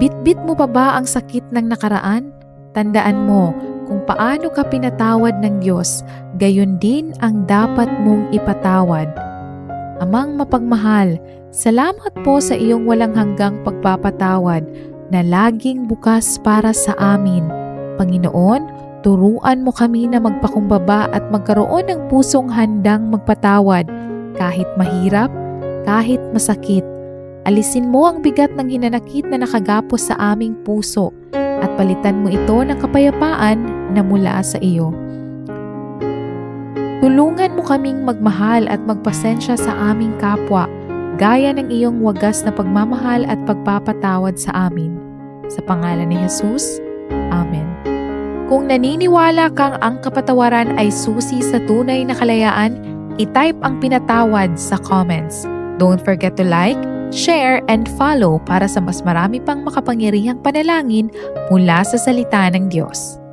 Bitbit mo pa ba ang sakit ng nakaraan? Tandaan mo, kung paano ka pinatawad ng Diyos, gayon din ang dapat mong ipatawad. Amang mapagmahal, salamat po sa iyong walang hanggang pagpapatawad na laging bukas para sa amin. Panginoon, turuan mo kami na magpakumbaba at magkaroon ng pusong handang magpatawad kahit mahirap, kahit masakit. Alisin mo ang bigat ng hinanakit na nakagapos sa aming puso at palitan mo ito ng kapayapaan na mula sa iyo. Tulungan mo kaming magmahal at magpasensya sa aming kapwa, gaya ng iyong wagas na pagmamahal at pagpapatawad sa amin. Sa pangalan ni Jesus, Amen. Kung naniniwala kang ang kapatawaran ay susi sa tunay na kalayaan, i-type ang pinatawad sa comments. Don't forget to like, share, and follow para sa mas marami pang makapangyarihang panalangin mula sa salita ng Diyos.